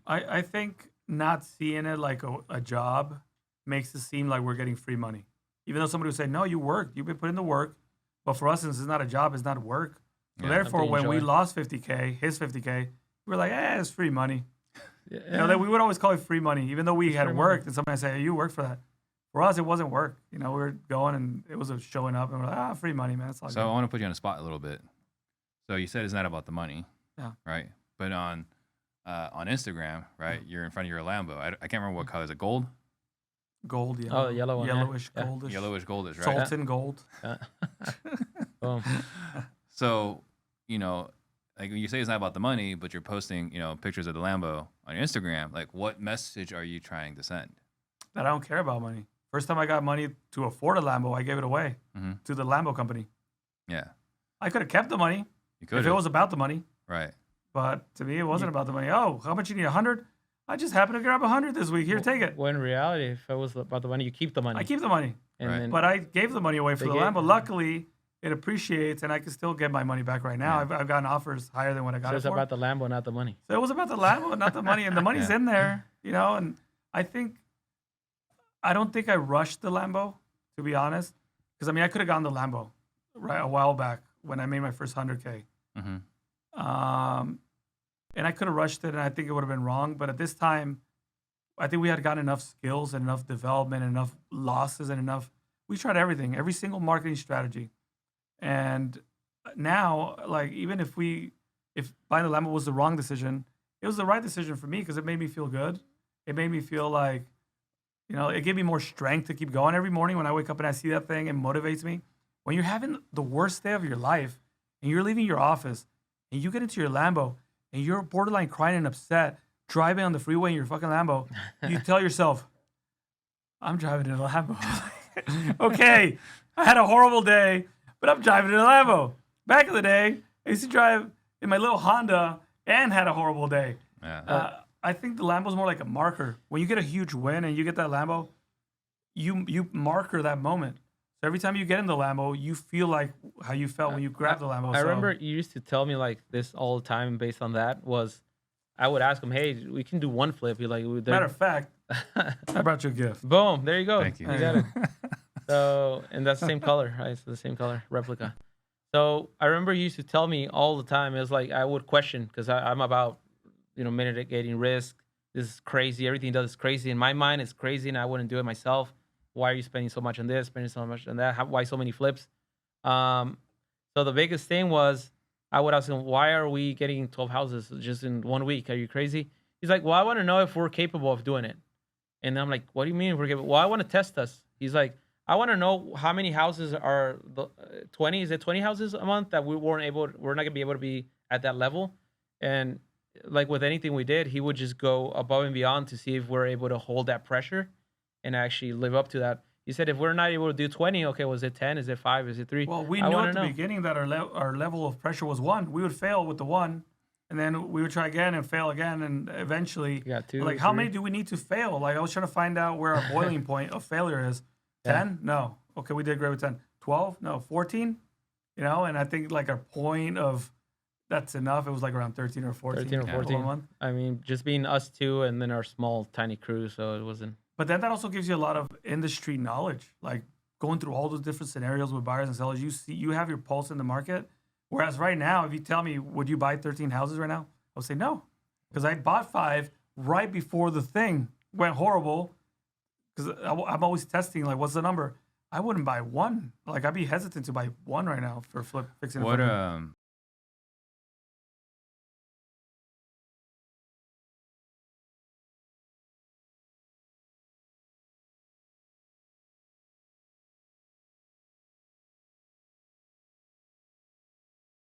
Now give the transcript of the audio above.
I think not seeing it like a job makes it seem like we're getting free money. Even though somebody would say, no, you worked, you've been putting the work. But for us, since it's not a job, it's not work. So therefore, when we lost 50K, his 50K, we were like, it's free money. Yeah. You know, we would always call it free money, even though we had worked. And somebody say, hey, you worked for that. For us, it wasn't work. You know, we were going and it was showing up and we're like, free money, man. It's all So good. I want to put you on the spot a little bit. So you said it's not about the money. Yeah. Right. But on Instagram, right, you're in front of your Lambo. I can't remember what color. Is it gold? Gold, yellow. Oh, yellow one. Yellowish, Yeah. goldish. Yellowish, goldish, right? Sultan gold. Yeah. Boom. So, you know, like when you say it's not about the money, but you're posting, you know, pictures of the Lambo on your Instagram, like what message are you trying to send? That I don't care about money. First time I got money to afford a Lambo, I gave it away to the Lambo company. Yeah. I could have kept the money You could if it was about the money. Right. But to me, it wasn't about the money. Oh, how much you need? 100? I just happened to grab 100 this week. Here, take it. When in reality, if it was about the money, you keep the money. I keep the money. And Right. then, But I gave the money away for They the gave- Lambo. Luckily, it appreciates, and I can still get my money back right now. Yeah. I've gotten offers higher than what I got so it it's for. about the Lambo, not the money. So it was about the Lambo, not the money. And the money's Yeah. in there, you know. And I don't think I rushed the Lambo, to be honest. Because, I mean, I could have gotten the Lambo right a while back when I made my first 100K. Mm-hmm. And I could have rushed it, and I think it would have been wrong. But at this time, I think we had gotten enough skills and enough development, and enough losses, and enough. We tried everything, every single marketing strategy. And now, like, even if buying the Lambo was the wrong decision, it was the right decision for me because it made me feel good. It made me feel like, you know, it gave me more strength to keep going every morning when I wake up and I see that thing. It motivates me. When you're having the worst day of your life and you're leaving your office and you get into your Lambo and you're borderline crying and upset, driving on the freeway in your fucking Lambo, you tell yourself, I'm driving in a Lambo. Okay, I had a horrible day, but I'm driving in a Lambo. Back in the day, I used to drive in my little Honda and had a horrible day. Yeah. I think the Lambo's more like a marker. When you get a huge win and you get that Lambo, you marker that moment. So every time you get in the Lambo, you feel like how you felt when you grabbed the Lambo. I So- remember you used to tell me like this all the time based on that was I would ask him, hey, we can do one flip. You're like, Matter of fact, I brought you a gift. boom, there you go. Thank you. You got it. So, and that's the same color, right? It's the same color, replica. So I remember you used to tell me all the time. It was like I would question because I'm about, mitigating risk. This is crazy. Everything he does is crazy. In my mind, it's crazy, and I wouldn't do it myself. Why are you spending so much on this, spending so much on that? Why so many flips? So the biggest thing was I would ask him, why are we getting 12 houses just in 1 week? Are you crazy? He's like, well, I want to know if we're capable of doing it. And I'm like, what do you mean we're capable? Well, I want to test us. He's like, I want to know how many houses are the 20. Is it 20 houses a month that we're not going to be able to be at that level? And like with anything we did, he would just go above and beyond to see if we're able to hold that pressure and actually live up to that. He said, if we're not able to do 20, okay, was it 10? Is it 5? Is it 3? Well, we I knew wanna at the know. beginning that our level of pressure was 1. We would fail with the 1, and then we would try again and fail again, and eventually, You got 2, like, how 3. many do we need to fail? Like, I was trying to find out where our boiling point of failure is. 10? No. Okay, we did great with 10. 12? No. 14? And I think like our point of that's enough. It was like around 13 or 14. 13 or Yeah. 14. One month. I mean, just being us two and then our small, tiny crew, so it wasn't. But then that also gives you a lot of industry knowledge, like going through all those different scenarios with buyers and sellers. You have your pulse in the market. Whereas right now, if you tell me, would you buy 13 houses right now? I'll say no, because I bought 5 right before the thing went horrible. Because I'm always testing, like, what's the number? I wouldn't buy 1. Like, I'd be hesitant to buy 1 right now for fixing. What it.